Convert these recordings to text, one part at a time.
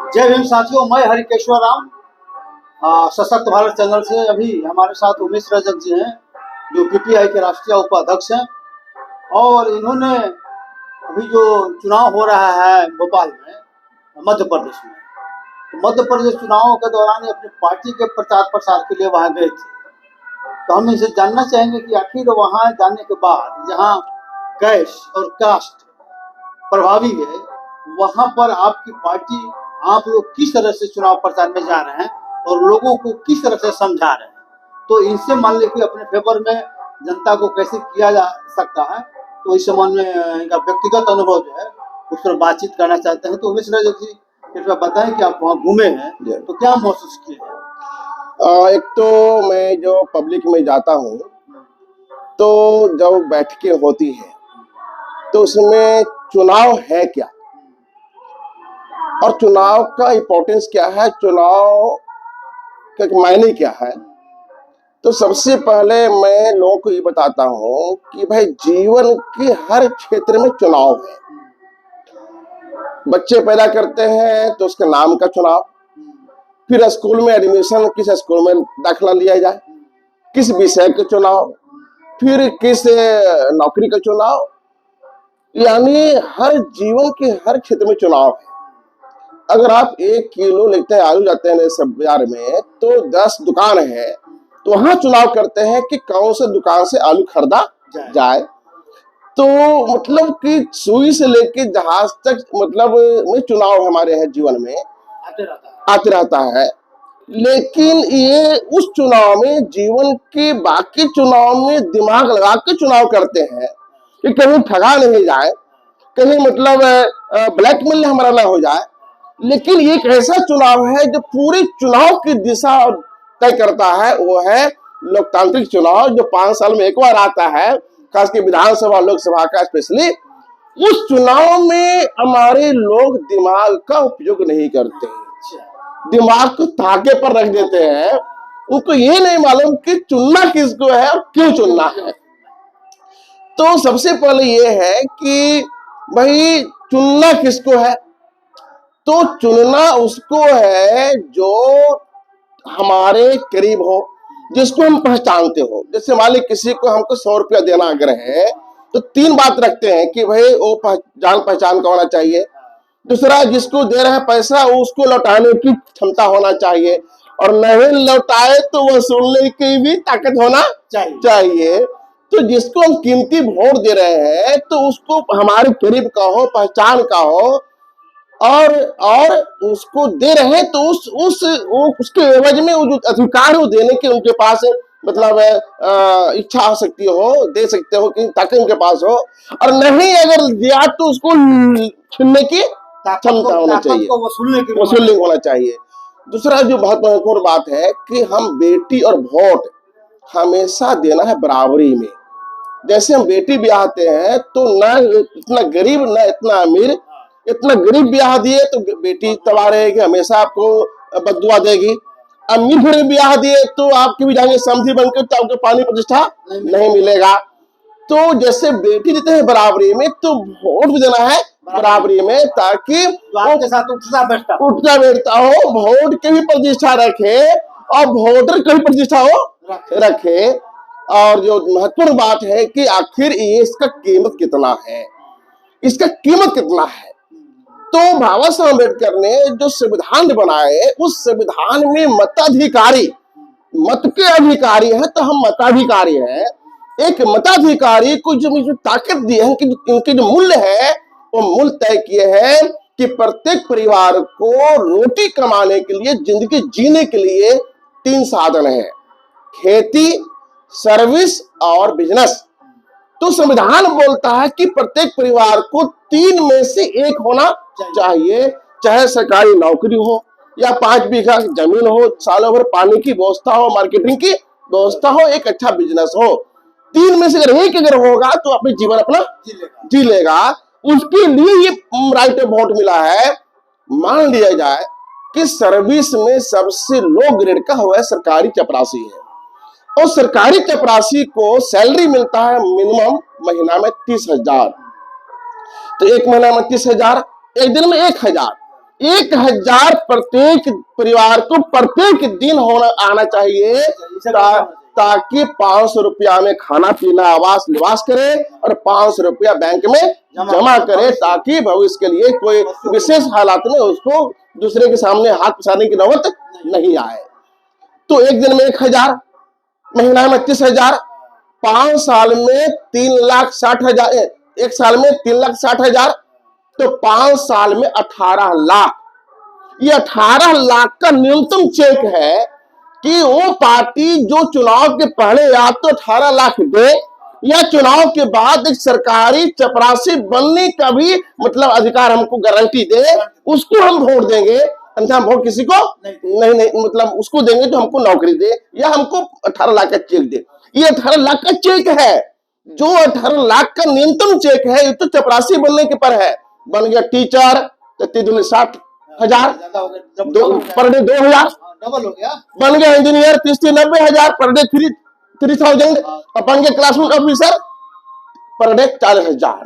जय भीम साथियों, मैं हरिकेश्वर राम सशक्त भारत चैनल से। अभी हमारे साथ उमेश रजक जी हैं जो पीपीआई के राष्ट्रीय उपाध्यक्ष हैं, और इन्होंने अभी जो चुनाव हो रहा है भोपाल में, मध्य प्रदेश में, तो मध्य प्रदेश चुनावों के दौरान अपनी पार्टी के प्रचार प्रसार के लिए वहाँ गए थे। तो हम इनसे जानना चाहेंगे कि आखिर वहाँ जाने के बाद जहाँ कैस्ट और कास्ट प्रभावी है, वहाँ पर आपकी पार्टी, आप लोग किस तरह से चुनाव प्रचार में जा रहे हैं और लोगों को किस तरह से समझा रहे हैं, तो इनसे मान लीजिए अपने फेवर में जनता को कैसे किया जा सकता है, तो इस संबंध में इनका व्यक्तिगत अनुभव जो है उस पर बातचीत करना चाहते हैं। तो उमेश रजक जी, कृपया बताएं कि आप वहाँ घूमे हैं तो क्या महसूस किए हैं? एक तो मैं जो पब्लिक में जाता हूँ तो जब बैठकें होती है तो उसमें चुनाव है क्या और चुनाव का इम्पोर्टेंस क्या है, चुनाव का मायने क्या है। तो सबसे पहले मैं लोगों को ये बताता हूँ कि भाई जीवन के हर क्षेत्र में चुनाव है। बच्चे पैदा करते हैं तो उसके नाम का चुनाव, फिर स्कूल में एडमिशन, किस स्कूल में दाखिला लिया जाए, किस विषय के चुनाव, फिर किस नौकरी का चुनाव, यानी हर जीवन के हर क्षेत्र में चुनाव है। अगर आप 1 किलो लेते हैं आलू जाते हैं सब बाजार में तो 10 दुकान है, तो वहां चुनाव करते हैं कि कौन से दुकान से आलू खरीदा जाए। तो मतलब कि सुई से लेके जहाज तक मतलब में चुनाव हमारे है जीवन में आते रहता है। लेकिन ये उस चुनाव में, जीवन के बाकी चुनाव में दिमाग लगा के चुनाव करते हैं कि कहीं ठगा नहीं जाए, कहीं मतलब ब्लैकमेल हमारा ना हो जाए। लेकिन एक ऐसा चुनाव है जो पूरे चुनाव की दिशा तय करता है, वो है लोकतांत्रिक चुनाव जो 5 साल में एक बार आता है, खासकर विधानसभा लोकसभा का स्पेशली। उस चुनाव में हमारे लोग दिमाग का उपयोग नहीं करते, दिमाग को ताके पर रख देते हैं। उनको ये नहीं मालूम कि चुनना किसको है और क्यों चुनना है। तो सबसे पहले ये है कि भाई चुनना किसको है, तो चुनना उसको है जो हमारे करीब हो, जिसको हम पहचानते हो। जैसे मान ली किसी को हमको 100 रुपया देना अगर है तो 3 बात रखते हैं कि भाई वो जान पहचान का होना चाहिए, दूसरा जिसको दे रहे हैं पैसा उसको लौटाने की क्षमता होना चाहिए, और नहीं लौटाए तो वसूलने की भी ताकत होना चाहिए। तो जिसको हम कीमती वोट दे रहे हैं तो उसको हमारे करीब का हो, पहचान का हो, और उसको दे रहे हैं तो उसके एवज में वो जो अधिकार हो देने के उनके पास मतलब इच्छा हो सकती हो, दे सकते हो कि ताकि उनके पास हो, और नहीं अगर दिया तो उसको छीनने की क्षमता होना चाहिए, वसूलने होना चाहिए। दूसरा जो बहुत महत्वपूर्ण बात है कि हम बेटी और वोट हमेशा देना है बराबरी में। जैसे हम बेटी ब्याहते हैं तो ना इतना गरीब ना इतना अमीर, इतना गरीब ब्याह दिए तो बेटी तबाह रहेगी, हमेशा आपको बददुआ देगी। अमीर फिर ब्याह दिए तो आपके भी जाएंगे समधी बनकर, तो आपको पानी प्रतिष्ठा नहीं मिलेगा। तो जैसे बेटी देते हैं बराबरी में, तो वोट भी देना है बराबरी में, ताकि आपके साथ उठता बैठता हो, वोट की भी प्रतिष्ठा रखे और वोटर की भी प्रतिष्ठा हो रखे। और जो महत्वपूर्ण बात है कि आखिर ये इसका कीमत कितना है, इसका कीमत कितना है। तो बाबा साहब अम्बेडकर ने जो संविधान बनाए, उस संविधान में मताधिकारी, मत के अधिकारी है तो हम मताधिकारी हैं। एक मताधिकारी को जो ताकत दी है कि इनके जो मूल्य है वो मूल्य तय किए हैं कि प्रत्येक परिवार को रोटी कमाने के लिए, जिंदगी जीने के लिए 3 साधन है, खेती, सर्विस और बिजनेस। तो संविधान बोलता है कि प्रत्येक परिवार को 3 में से 1 होना चाहिए, चाहे सरकारी नौकरी हो या 5 बीघा जमीन हो, सालों भर पानी की व्यवस्था हो, मार्केटिंग की व्यवस्था हो, एक अच्छा बिजनेस हो। 3 में से अगर 1 अगर होगा तो अपने जीवन अपना जी लेगा। उसके लिए ये राइट ऑफ वोट मिला है। मान लिया जाए कि सर्विस में सबसे लो ग्रेड का हुआ है सरकारी चपरासी है, और सरकारी चपरासी को सैलरी मिलता है मिनिमम महीना में 30,000। तो 1 महीना में 30,000, एक दिन में 1,000, 1000 प्रत्येक परिवार को प्रत्येक दिन होना आना चाहिए, ताकि 500 रुपया में खाना पीना आवास निवास करे और 500 रुपया बैंक में जमा करे, ताकि भविष्य के लिए कोई विशेष हालात में उसको दूसरे के सामने हाथ पसारने की नौबत नहीं आए। तो एक दिन में 1000, महीना में 30,000, 5 साल में 3,60,000, एक साल में 3,60,000, तो 5 साल में 18 लाख। ये 18 लाख का न्यूनतम चेक है कि वो पार्टी जो चुनाव के पहले या तो 18 लाख दे या चुनाव के बाद एक सरकारी चपरासी बनने का भी मतलब अधिकार हमको गारंटी दे, उसको हम वोट देंगे। अन्यथा हम वोट किसी को नहीं मतलब उसको देंगे तो हमको नौकरी दे या हमको 18 लाख का चेक दे। ये 18 लाख का चेक है, जो 18 लाख का न्यूनतम चेक है, ये तो चपरासी बनने के पर है। बन गया टीचर तो 60,000 पर डे, 2,000 डबल हो गया। बन गया इंजीनियर 90,000 पर डे, 3,000। और बन गया क्लासरूम ऑफिसर पर डे 40,000।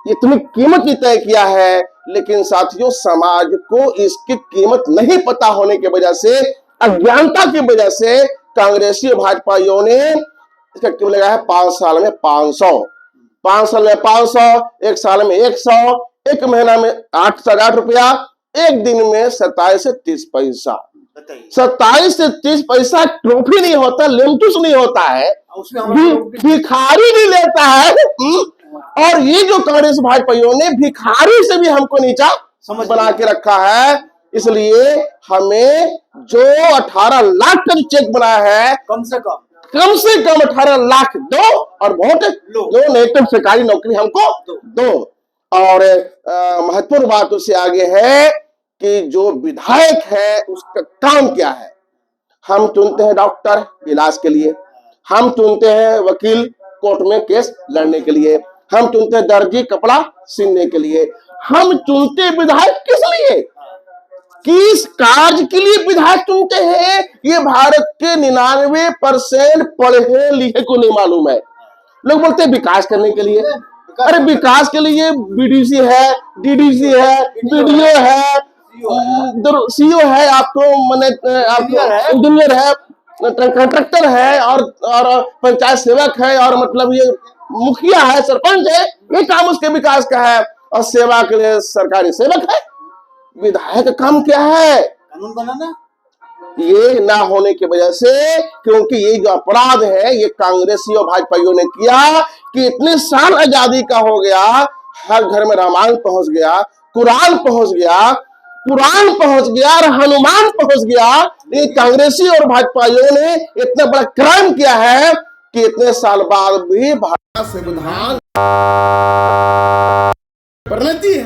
इतनी कीमत ही तय किया है, लेकिन साथियों समाज को इसकी कीमत नहीं पता होने की वजह से, अज्ञानता की वजह से कांग्रेसी भाजपाइयों ने इसका क्यों लगाया है 5 साल में 500, 5 साल में 500, एक साल में 100, एक महीना में 8 रुपया, एक दिन में 27 से 30 पैसा। 27 से 30 पैसा ट्रॉफी नहीं होता, लेमटूस नहीं होता है, भिखारी नहीं लेता है। और ये जो कांग्रेस भाजपाइयों ने भिखारी से भी हमको नीचा बना के रखा है। इसलिए हमें जो 18 लाख का चेक बना है, कम से कम 18 लाख दो और वोट दो, नहीं तो सरकारी नौकरी हमको दो। और महत्वपूर्ण बात उससे आगे है कि जो विधायक है उसका काम क्या है। हम चुनते हैं डॉक्टर इलाज के लिए, हम चुनते हैं वकील कोर्ट में केस लड़ने के लिए, हम चुनते हैं दर्जी कपड़ा सीने के लिए। हम चुनते विधायक किस लिए, किस कार्य के लिए विधायक चुनते हैं, ये भारत के 99% पढ़े लिखे को नहीं मालूम है। लोग बोलते हैं विकास करने के लिए। अरे विकास के लिए बीडीसी है, डीडीसी है, बीडीओ है, सीओ है, आपको इंजीनियर है, कंट्रैक्टर है और पंचायत सेवक है, और मतलब ये मुखिया है, सरपंच है। ये काम उसके विकास का है। और सेवा के लिए सरकारी सेवक है। विधायक का काम क्या है, कानून बनाना। ये ना होने की वजह से, क्योंकि ये जो अपराध है ये कांग्रेसी और भाजपाइयों ने किया कि इतने साल आजादी का हो गया, हर घर में रामायण पहुंच गया, कुरान पहुंच गया, पुराण पहुंच गया और हनुमान पहुंच गया। ये कांग्रेसी और भाजपाइयों ने इतना बड़ा क्राइम किया है कि इतने साल बाद भी भारत संविधान परिणति